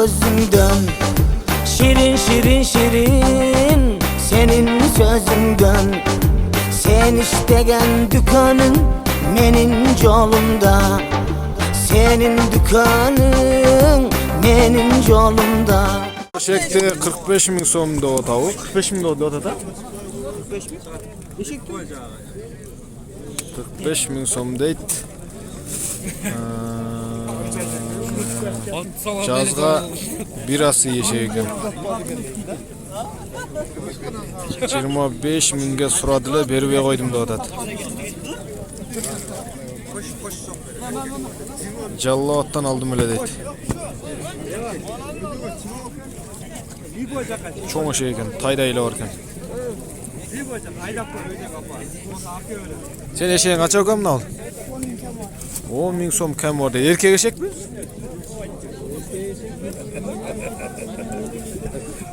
gözünden, şirin şirin şirin senin sözünden. Sen istegen dükkanın menin yolumda, senin dükkanın menin yolumda. Eşekte 45 bin so'mda o tavuk. 45 bin oldu odada. 45 bin so'm deydi. Жазға birası yeshaygan. 25 mingga suradilar, berib qo'ydim deyapti. Jalloddan oldim ele deydi. Cho'ng o'sha ekan, taydaylar ekan. Sen eşeğin kaça okamını al? 10 bin so'm kam orada. Erkek eşek mi?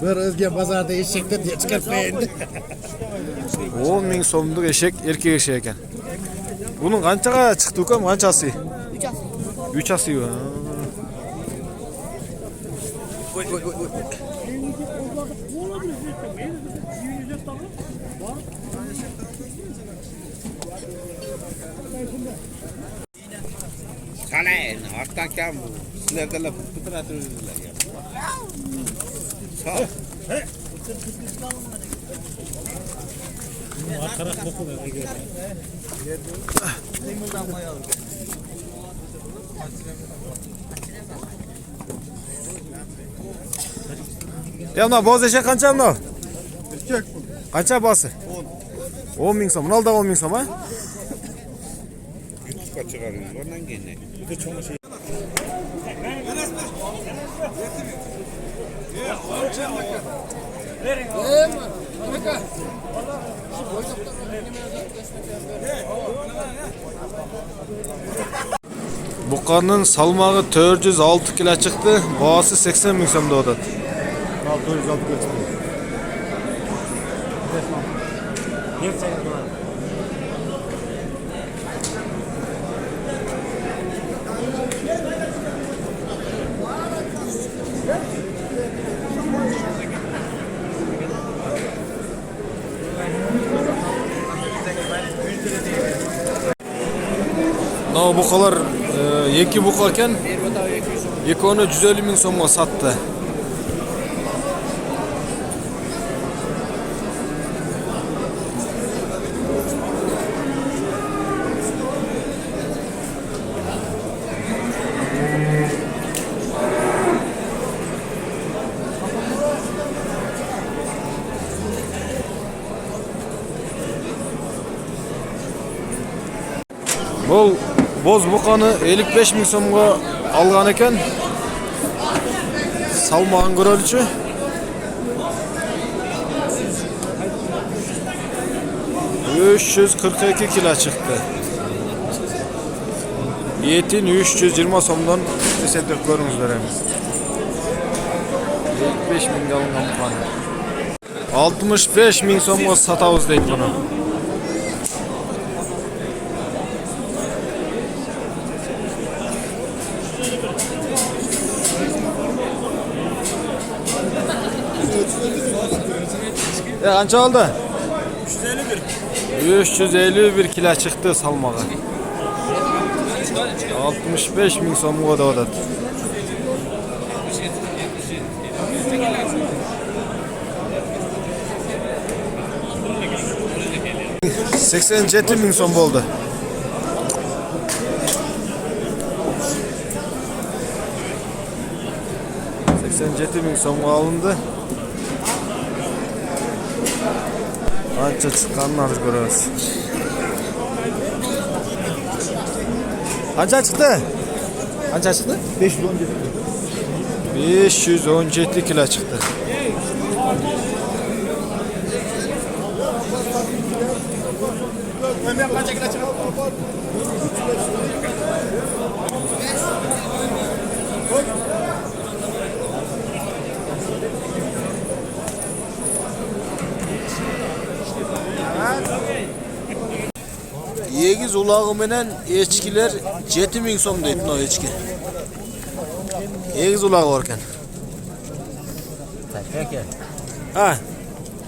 Bir özge pazarda eşekte diye çıkartmayın. 10 bin so'mduk eşek, erkek eşek ekan. Bunun qanchaga chiqdi ukam? Qanchasi? 3 asi. Kalain, ortadan kam sizlarga bitiradilar. Sağ. Ya buna boz eşek qancha buna? Qancha bosi? 10 bin so'm. Bunalda 10 bin so'm ha? YouTube'ga çıkarıyoruz. Ondan gene. Buqanın salmağı 406 kilo çıktı. Boğası 80 bin so'm deyapti. 606 kilo. Bu buqalar iki buqa ekan. Ikoni 150 bin so'mga satdi. Bu boz buqani 55 bin so'mga algan ekan. Salmağın görülüşü. ...342 kilo çıktı. Yetin 320 so'mdan tesadüf görüngüzler emas. 55 mingga alıngan buqani. 65 bin so'mga satamiz deydi buni. Qancha oldu? 351 kilo çıktı salmağı. 65 bin so'mga deyapti. ...87 bin so'm bo'ldi. ...87 bin so'mga alındı. Ancha chiqqanini ko'ramiz. Qancha chiqdi? Qancha chiqdi? 517 kilo chiqdi. Yegiz ulağı menen eçkiler 7 bin so'm deydi o eçki. Yegiz ulağı varken. Peki. Ha.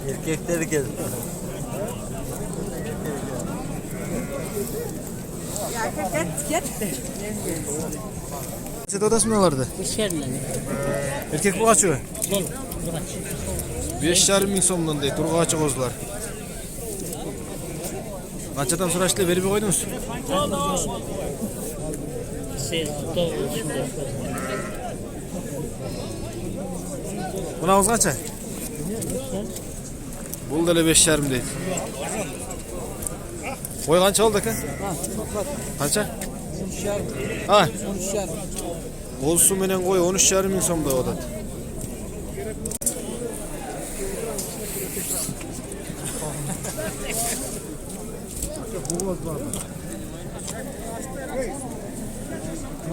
Erkekleri gel. Kaç odası mı vardı? Erkek bu kaçıyor? 5,5 ming so'mdan deydi. Turg'a açık ozlar. Qanchadan so'rashdi? Berib qo'ydingiz? Bunaqangiz qancha? Bu da 5,5 deydi. Qo'y qancha oldi aka? Qancha? 13,5. Ha. 13,5. Qo'lsu menen qo'y 13,5 ming so'mda o'tadi.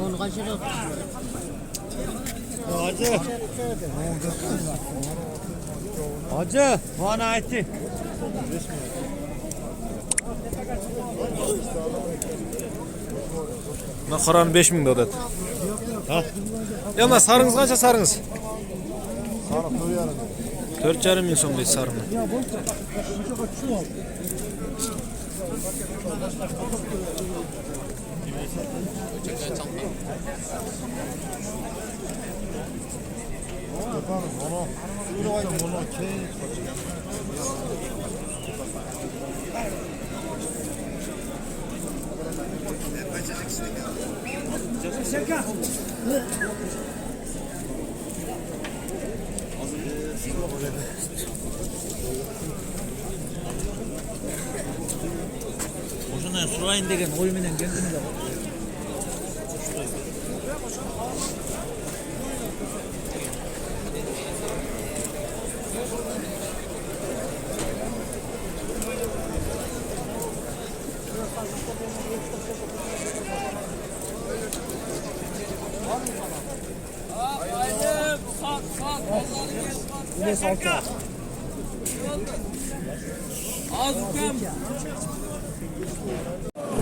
Onu kaçırdık. Hacı, bana aitti. Buna qaran 5 ming o'tadi. Ha. Ya mana sarıngiz qancha sarıngiz? Sarı 4,5 ming so'm deydi sarini. Oşundan sulayın degen oy menen kendini de.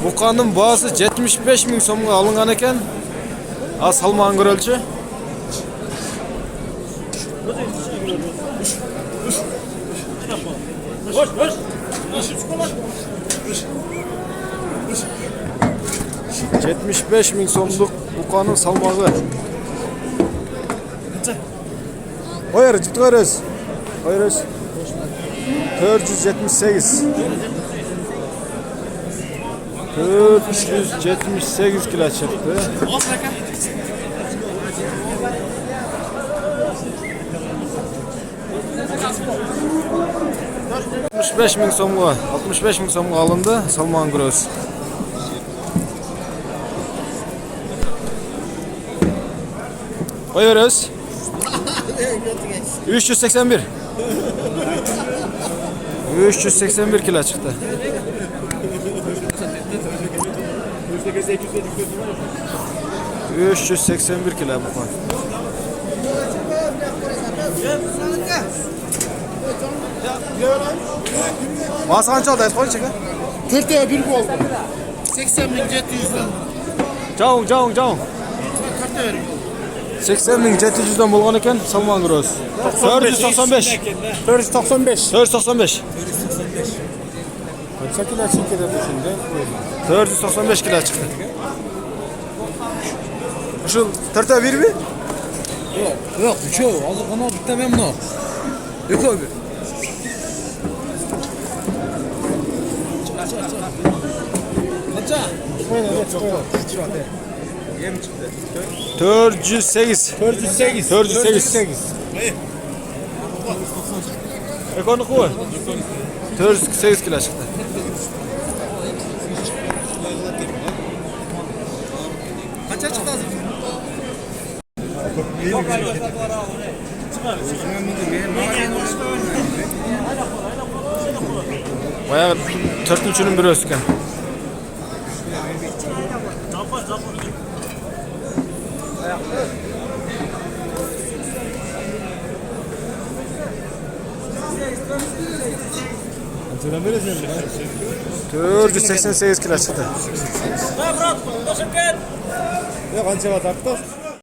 Buqanın bahası 75 ming so'mga olingan ekan. Az salmağın görölçü. Boş. 75 ming so'mluk buqanın salmağı. Qo'yar, jipti qo'yarız. 478. 478 kilo çıktı. 65 ming so'mga, 65 ming so'mga alındı. Salman Gross. Koyuyoruz. 381. 381 kilo çıktı. 381 kilo bu kan. Masa kaç aldı? Koy çekin. 4'te 1 oldu. 80.700'den. Caun. 80.700'den bulgan eken Salman Gross. 495. 495. Kaç kilo çıktı şimdi? 495 kilo çıktı. Şu tarta bir mi? Yok, çoğu. Azı ona bitti memnun. Yok abi. 408. 408. Ekonomik bu. 408 kilo çıktı. Kaça çıktı azı? Bayağı 4'ünün biri ösken. Selam veresin. 488 kilo çıktı. Ya kança var tartta?